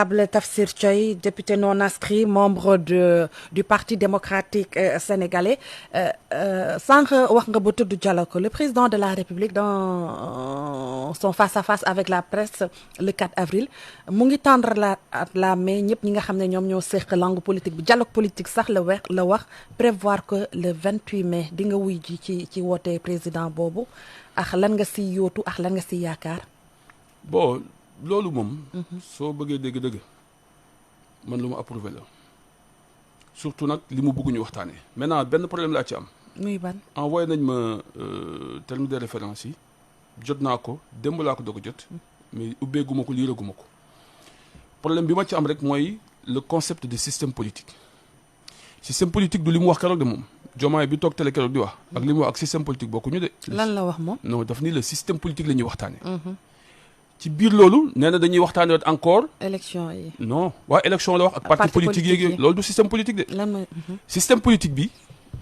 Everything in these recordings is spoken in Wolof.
Tafsir Thioye, député non inscrit, membre du Parti démocratique sénégalais. Sànq wax nga ba tudd dialogue, le président de la République dans son face-à-face avec la presse le 4 avril mu ngi tendre la main ñëpp ñi nga xam ne ñoom ñoo seq langue politique bi dialogue politique sax la wax prévoir que le 28 mai di nga wuy ji ci woote président boobu ak lan nga si yóotu ak lan nga si yaakaar. Bon loolu moom. soo bëggee dégg-dëgg man lu ma approuvé la surtout nag li mu bëgg ñu waxtaanee maintenant benn problème laa ci am. muy ban envoyé nañ ma terme de référence yi jot naa ko démb laa ko doog a jot. mais ubbeeguma ko liiraguma ko problème bi ma ci am rek mooy le concept de système politique. système politique du li mu wax keroog de moom Diomaye bi toog télé keroog di wax. ak li mu wax ak système politique bokkuñu de. lan la wax moom. non daf ni le système politique la ñuy waxtaanee. ci biir loolu nee na dañuy waxtaanee encore. élection yi. non waa élection la wax ak parti politique yeeg loolu du système politique de. lan mooy. système politique bi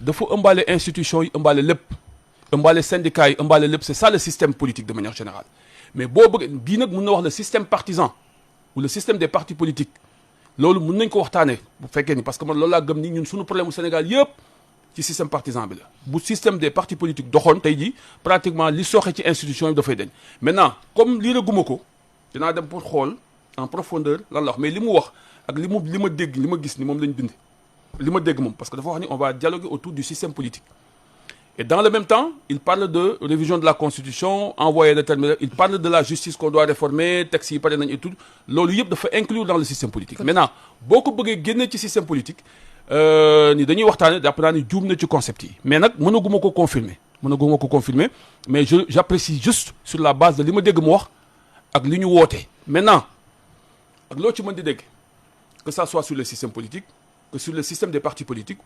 dafa ëmbaale institution yi ëmbaale lépp ëmbaale syndicat yi ëmbaale lépp c'est ça le système politique de manière générale mais boo bëgg bii nag mën na wax le système partisan ou le système des partis politiques loolu mën nañ ko waxtaanee bu fekkee ni parce que man loolu laa gëm ni ñun suñu problème au Sénégal yëpp ci système partisan bi la bu système des partis politiques doxoon tey jii pratiquement li sooxe ci institution yi dafay dañ maintenant comme lii la guma ko dinaa dem pour xool en profondeur lan la wax mais li mu wax ak li ma dégg li ma gis ni moom lañ bind li ma dégg moom parce que dafa wax ni on va dialoguer autour du système politique et dans le même temps il parle de révision de la constitution envoyer le terme il parle de la justice qu'on doit réformer textes yi pare nañ et tout loolu yëpp dafa inclure dans le système politique maintenant boo ko bëggee génne ci système politique ni dañuy waxtaane jàpp naa ni juum na ci concept yi mais nag mënaguma ko confirmer mais j'apprécie juste sur la base de li ma dégg mu wax ak li ñu woote maintenant ak loo ci mën di dégg que ça soit sur le système politique que sur le système des partis politiques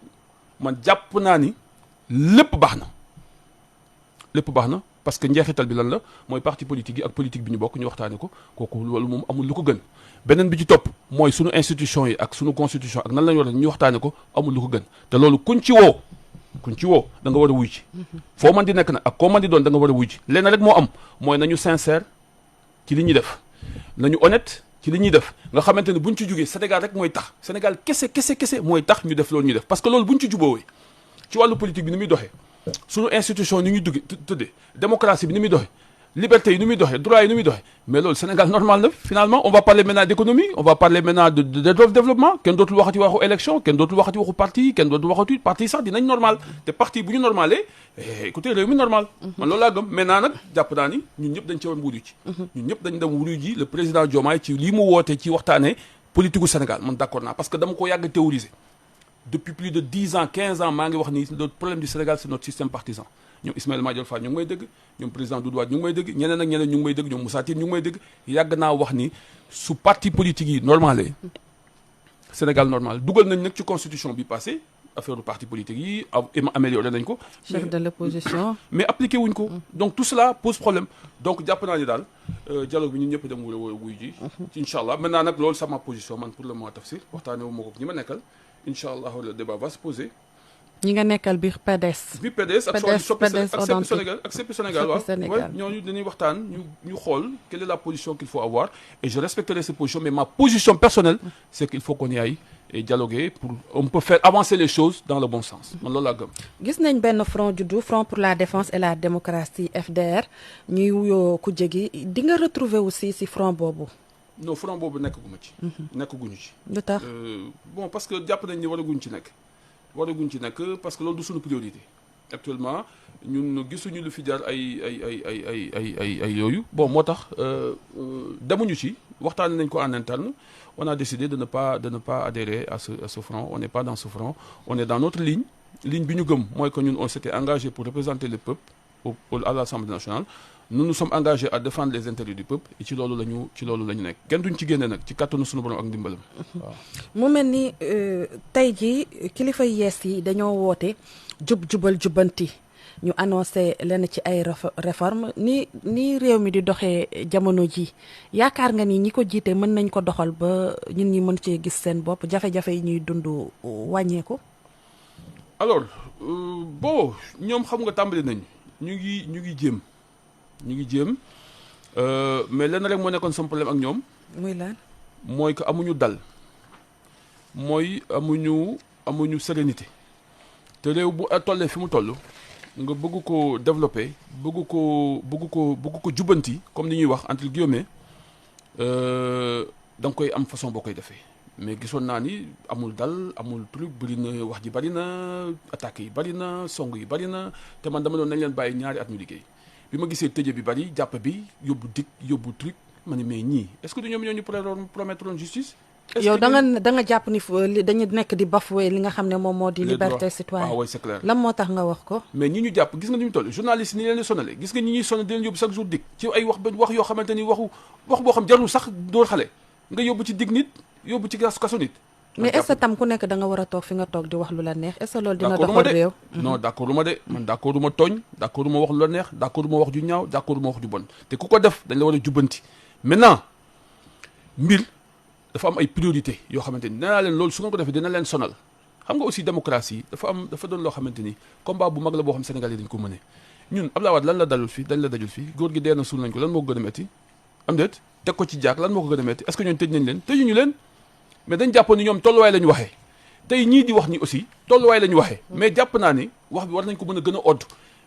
man jàpp naa ni lépp baax na parce que njeexital bi lan la mooy parti politique yi ak politique bi ñu bokk ñu waxtaane ko kooku loolu moom amul lu ko gën beneen bi ci topp mooy sunu institution yi ak sunu constitution ak nan la ñu war a ñu waxtaane ko amul lu ko gën te loolu kuñ ci woo da nga war a wuy ci foo man di nekk nag ak koo man di doon da nga war a wuy ci lenn rek moo am mooy nañu sincère ci li ñuy def nañu honnête ci li ñuy def nga xamante ne buñ ci jógee Sénégal rek mooy tax Sénégal kese mooy tax ñu def loolu ñuy def parce que loolu buñ ci juboowee ci wàllu politique bi ni muy doxee sunu institution ni ñuy tëddee démocratie bi ni muy doxee liberté yi ni muy doxee droit yi ni muy doxee mais loolu Sénégal normal na finalement on va parler maintenant d'économie on va parler maintenant de développement kenn dootul waxati waxu élection kenn dootul waxati waxu parti kenn dootul waxati parti sax dinañ normal te parti bu ñu normalé écoutez réew mi normal man loolu laa gëm maintenant nag jàpp naa ni ñun ñëpp dañ ci war wuyu ci ñun ñëpp dañ dem wuyu ji le président Diomaye ci lii mu woote ci waxtaanee politique gu Sénégal man d'accord naa parce que dama ko yàgg théoriser depuis plus de 10 ans 15 ans maa ngi wax ni le problème du Sénégal c'est notre système partisan ñoom Ismaïla Madior Fall ñu ngi may dégg ñoom président Doudou Wade ñu ngi may dégg ñeneen ak ñeneen ñu ngi may dégg ñoom Moussa Tine ñu ngi may dégg yàgg naa wax ni su parti politique yi normalé Sénégal normal dugal nañ nag ci constitution bi passé affaire du parti politique yi amélioré nañ ko. chef de l'opposition. mais appliqué wuñ ko. donc tout cela pose problème donc jàpp naa ni daal dialogue bi ñun ñëpp dem wuy ji. incha allah maintenant nag loolu sama position man pour le moment Tafsir waxtaanee wu ma ko ñi ma nekkal incha allah le débat va se poser. ñi nga nekkal biir PDS. biir PDS ak Soppi Sénégal waaw ñooñu dañuy waxtaan ñu xool quelle est la position qu'il faut avoir et je respecterai cette position mais ma position personnelle c'est qu'il faut qu'on y aille et dialoguer pour on peut faire avancer les choses dans le bon sens man loolu laa gëm. gis nañ benn front juddu front pour la défense et la démocratie FDR ñuy wuyoo ku jégi di nga retrouver aussi ci front boobu. non front boobu nekkaguñu ci. lu tax bon parce que jàpp nañ ni waraguñ ci nekk parce que loolu du suñu priorité actuellement ñun gisuñu lu fi jaar ay yooyu bon moo tax demuñu ci waxtaan nañ ko en interne on a décidé de ne pas adhérer à ce front on n'est pas dans ce front on est dans notre ligne bi ñu gëm mooy que ñun on s'était engagé pour représenter le peuple à l'Assemblée nationale nous nous sommes engagés à défendre les intérêts du peuple et ci loolu la ñu nekk kenn duñ ci génne nag ci kàttanu suñu borom ak ndimbalam waaw. mu mel ni tey jii kilifa yees yi dañoo woote jubal jubbanti ñu annoncé lenn ci ay réforme ni réew mi di doxee jamono ji yaakaar nga ni ñi ko jiite mën nañ ko doxal ba ñun ñi mën cee gis seen bopp jafe-jafe yi ñuy dund wàññeeku. alors bon ñoom xam nga tàmbali nañ ñu ngi jéem mais lenn rek moo nekkoon sama problème ak ñoom. muy lan. mooy que amuñu dal mooy amuñu sérénité te réew bu tollee fi mu toll nga bëgg ko développer bëgg ko jubbanti comme ni ñuy wax entre guillemets da nga koy am façon boo koy defee mais gisoon naa ni amul dal amul truc bëri na wax ji bëri na attaques yi bëri na song yi bëri na te man dama doon nañ leen bàyyi ñaari at ñu liggéey bi ma gisee tëje bi bëri jàpp bi yóbbu dik yóbbu truc ma ne mais ñii est-ce que du ñoom ñoo ñu promettre justice. yow da nga jàpp ni dañu nekk di bafouer li nga xam ne moom moo di liberté citoyenne. ah oui c'est clair. lan moo tax nga wax ko. mais ñi ñu jàpp gis nga ni ñu toll journaliste ni leen di sonale gis nga ñi ñuy sonal di leen yóbbu chaque jour dig ci ay wax yoo xamante ni wax boo xam jarul sax dóor xale nga yóbbu ci dig nit yóbbu ci kaso nit. mais est-ce que tam ku nekk da nga war a toog fi nga toog di wax lu la neex est-ce que loolu dina doxal réew. non d'accord lu ma de man d'accord lu ma tooñ d'accord lu ma wax lu la neex d'accord lu ma wax ju ñaaw d'accord lu ma wax ju bon te ku ko def dañ la war a jubbanti maintenant mbir dafa am ay priorité yoo xamante ni nee naa leen loolu su ngeen ko defee dina leen sonal xam nga aussi démocratie dafa doon loo xamante ni combat bu mag la boo xam Sénégal yi dañ ko mëne ñun Abdoulaye Wade lan la dalul fii dañ la dajul fii góor gi dee na suul nañ ko lan moo ko gën a metti am déet teg ko ci jaak lan moo ko gën a metti est-ce que ñoon tëj nañ leen tëjuñu leen mais dañ jàppoon ni ñoom tolluwaay la ñu waxee tey ñii di wax ni aussi tolluwaay la ñu waxee mais jàpp naa ni wax bi war nañ ko mën a gën a odd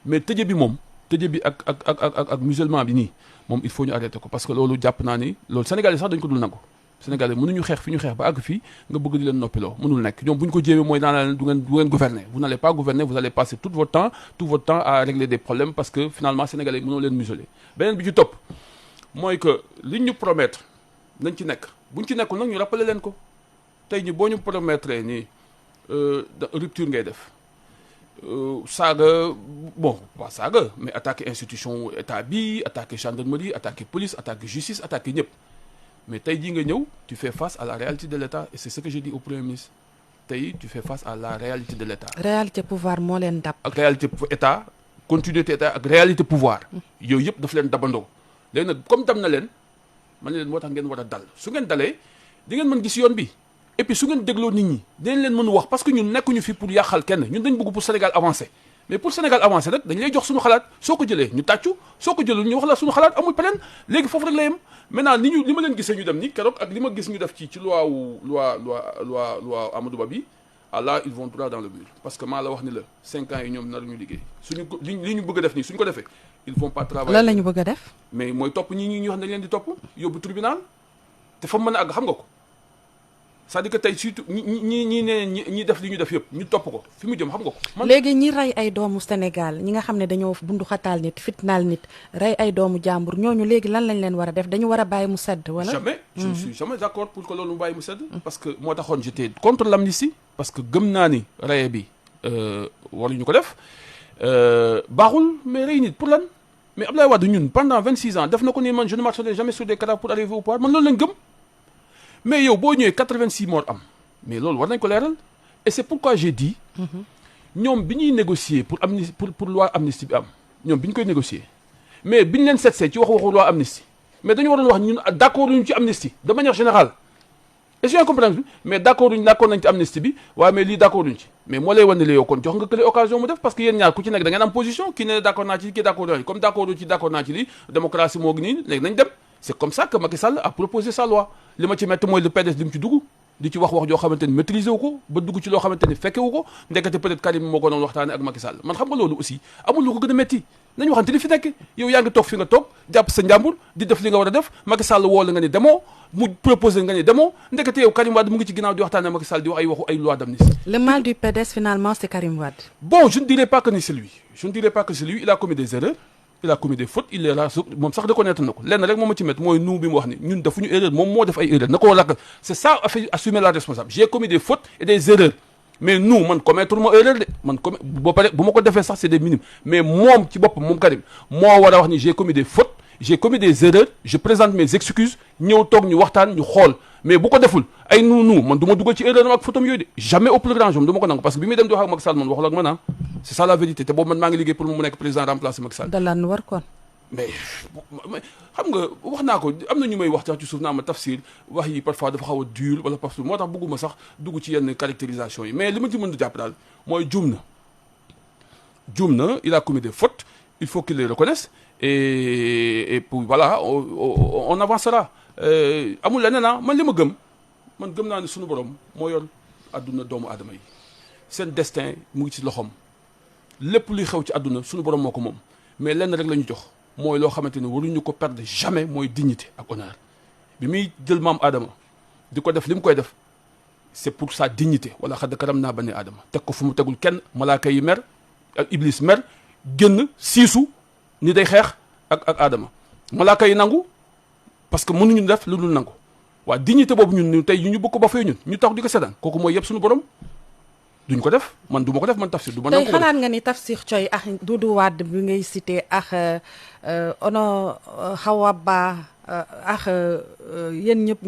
mais tëje bi moom tëje bi ak musulman bi nii moom il faut ñu arrêter ko parce que loolu jàpp naa ni loolu Sénégalais sax dañ ko dul nangu Sénégalais mënuñu xeex fi ñu xeex ba àgg fii nga bëgg di leen noppiloo mënul nekk ñoom bu ñu ko jéemee mooy daanaa leen du ngeen gouverner vous n'allez pas gouverner vous allez passer tout votre temps à régler des problèmes parce que finalement Sénégalais mënoo leen museler beneen bi ci topp mooy que liñ ñu promettre nañ ci nekk buñ ci nekkul nag ñu rappeler leen ko tey ñi boo ñu promettre ni rupture ngay def saaga bon pas saaga mais attaquer institution état bi attaquer gendarmerie attaquer police attaquer justice attaquer ñëpp mais tey jii nga ñëw tu fais face à la réalité de l'État et c'est ce que j'ai dit au Premier ministre tey tu fais face à la réalité de l'État. réalité pouvoir moo leen dab. ak réalité état continuité état ak réalité pouvoir. yooyu yëpp daf leen dabandoo. léegi nag comme dam na leen man leen moo tax ngeen war a dal su ngeen dalee di ngeen mën gis yoon bi et puis su ngeen dégloo nit ñi dinañ leen mën wax parce que ñun nekkuñu fi pour yàqal kenn ñun dañ bëgg pour Sénégal avancer mais pour Sénégal avancer rek dañ lay jox suñu xalaat soo ko jëlee ñu tàccu soo ko jëlul ñu wax la suñu xalaat amul peneen léegi foofu rek la yem maintenant li ma leen gisee ñu dem ni keroog ak li ma gis ñu def ci loi Amadou Ba bi là ils vont droit dans le mur parce que maa la wax ni la 5 ans yi ñoom nar ñu liggéey suñu ko li ñu bëgg a def nii suñu ko defee ils vont pas travailler. lan la ñu bëgg a def. mais mooy topp ñi ñu wax dañ leen di topp yóbbu tribunal te fa mën a àgg xam nga ko c'est-à-dire que tey surtout ñi def li ñu def yëpp ñu topp ko fi mu jëm xam nga ko. léegi ñi rey ay doomu Sénégal ñi nga xam ne dañoo bundu xataal nit fitnaal nit rey ay doomu jàmbur ñooñu léegi lan lañ leen war a def dañu war a bàyyi mu sedd wala. jamais je ne suis jamais d'accord pour que loolu mu bàyyi mu sedd. parce que moo taxoon j'étais contre l'amnistie parce que gëm naa ni rey bi waruñu ko def baaxul mais rey nit pour lan mais Abdoulaye Wade ñun pendant 26 ans def na ko ni man je ne marcherai jamais sur des cadavres pour arriver au pouvoir man loolu lañ gëm. mais yow boo ñëwee 86 morts am mais loolu war nañ ko leeral et c'est pourquoi j'ai dit ñoom bi ñuy négocier pour loi amnistie bi am ñoom bi ñu koy négocier mais bi ñu leen seetsee ci waxu loi amnistie mais dañu waroon wax ñun d'accord ñu ci amnistie de manière générale est-ce que comprendre mais d'accord nañ ci amnistie bi waaye mais lii d'accord uñ ci mais moo lay wan ne la yow kon jox nga kële occasion mu def parce que yéen ñaar ku ci nekk da ngeen am position kii ne d'accord naa ci kii d'accord naa ci comme d'accord naa ci lii démocratie moo ngi nii léegi nañ dem c'est comme ça que Macky Sall a proposé sa loi li ma ci métti mooy le PDS li mu ci dugg di ci wax joo xamante ni maîtriser wu ko ba dugg ci loo xamante ni fekke wu ko ndekete peut-être Karim moo ko doon waxtaane ak Macky Sall man xam nga loolu aussi amul lu ko gën a métti nañu waxante li fi nekk yow yaa ngi toog fi nga toog jàpp sa njàmbur di def li nga war a def Macky Sall woo la nga ni demoo mu proposé nga ni demoo ndekete yow Karim Wade mu ngi ci ginnaaw di waxtaane ak Macky Sall di wax ay waxu ay loi d'amnistie. Le mal du PDS finalement c'est Karim Wade. Bon, je ne dirais pas que c'est lui il a commis des erreurs il a commis des fautes il les a moom sax reconnaître na ko lenn rek moom ma ci met mooy nous bi mu wax ni ñun defuñu erreur moom moo def ay erreur na ko lakk c'est ça assumer la responsabilité j'ai commis des fautes et des erreurs mais nous man commettre ma erreur de man ba pare bu ma ko defee sax c'est des minimes mais moom ci boppam moom Karim moo war a wax ni j'ai commis des fautes j'ai commis des erreurs je présente mes excuses ñëw toog ñu waxtaan ñu xool mais bu ko deful ay nu man du ma dugal ci erreur ak photom yooyu de jamais au plus grand jour du ma ko nangu parce que bi muy dem di wax ak Macky Sall man waxul ak man ah c'est ça la vérité te boobu man maa ngi liggéey pour mu nekk président remplacer Macky Sall. dalaan war kon. mais xam nga wax naa ko am na ñu may wax ci suuf naa ma tafsir wax yi parfois dafa xaw a dur wala parce que moo tax bëgguma sax dugg ci yenn caractérisation yi mais li ma ci mën a jàpp daal mooy juum na il a commis des fautes il faut qu'il les reconnaisse et puis voilà on avancera amul leneen man li ma gëm naa ne suñu borom moo yor àdduna doomu aadama yi seen destin mu ngi ci loxoom lépp luy xew ci àdduna suñu borom moo ko moom mais lenn rek la ñu jox mooy loo xamante ne waruñu ko perdre jamais mooy dignité ak honneur bi muy jël maam aadama di ko def li mu koy def c'est pour sa dignité wala xadd karam naa bani aadama teg ko fu mu tegul kenn malaaka yi mer ak iblis mer génn siisu ni day xeex ak aadama malaaka yi nangu parce que mënuñu def lu dul nangu waa dignité boobu ñun tey ñu bëgg ko ba fay ñun ñu tax di ko seddaan kooku mooy yëpp suñu borom duñ ko def man du ma ko def man Tafsir du ma nangu tey xalaat nga ni Tafsir Thioye ak Doudou Wade bi ngay cité ak Ono Hawa Ba ak yéen ñëpp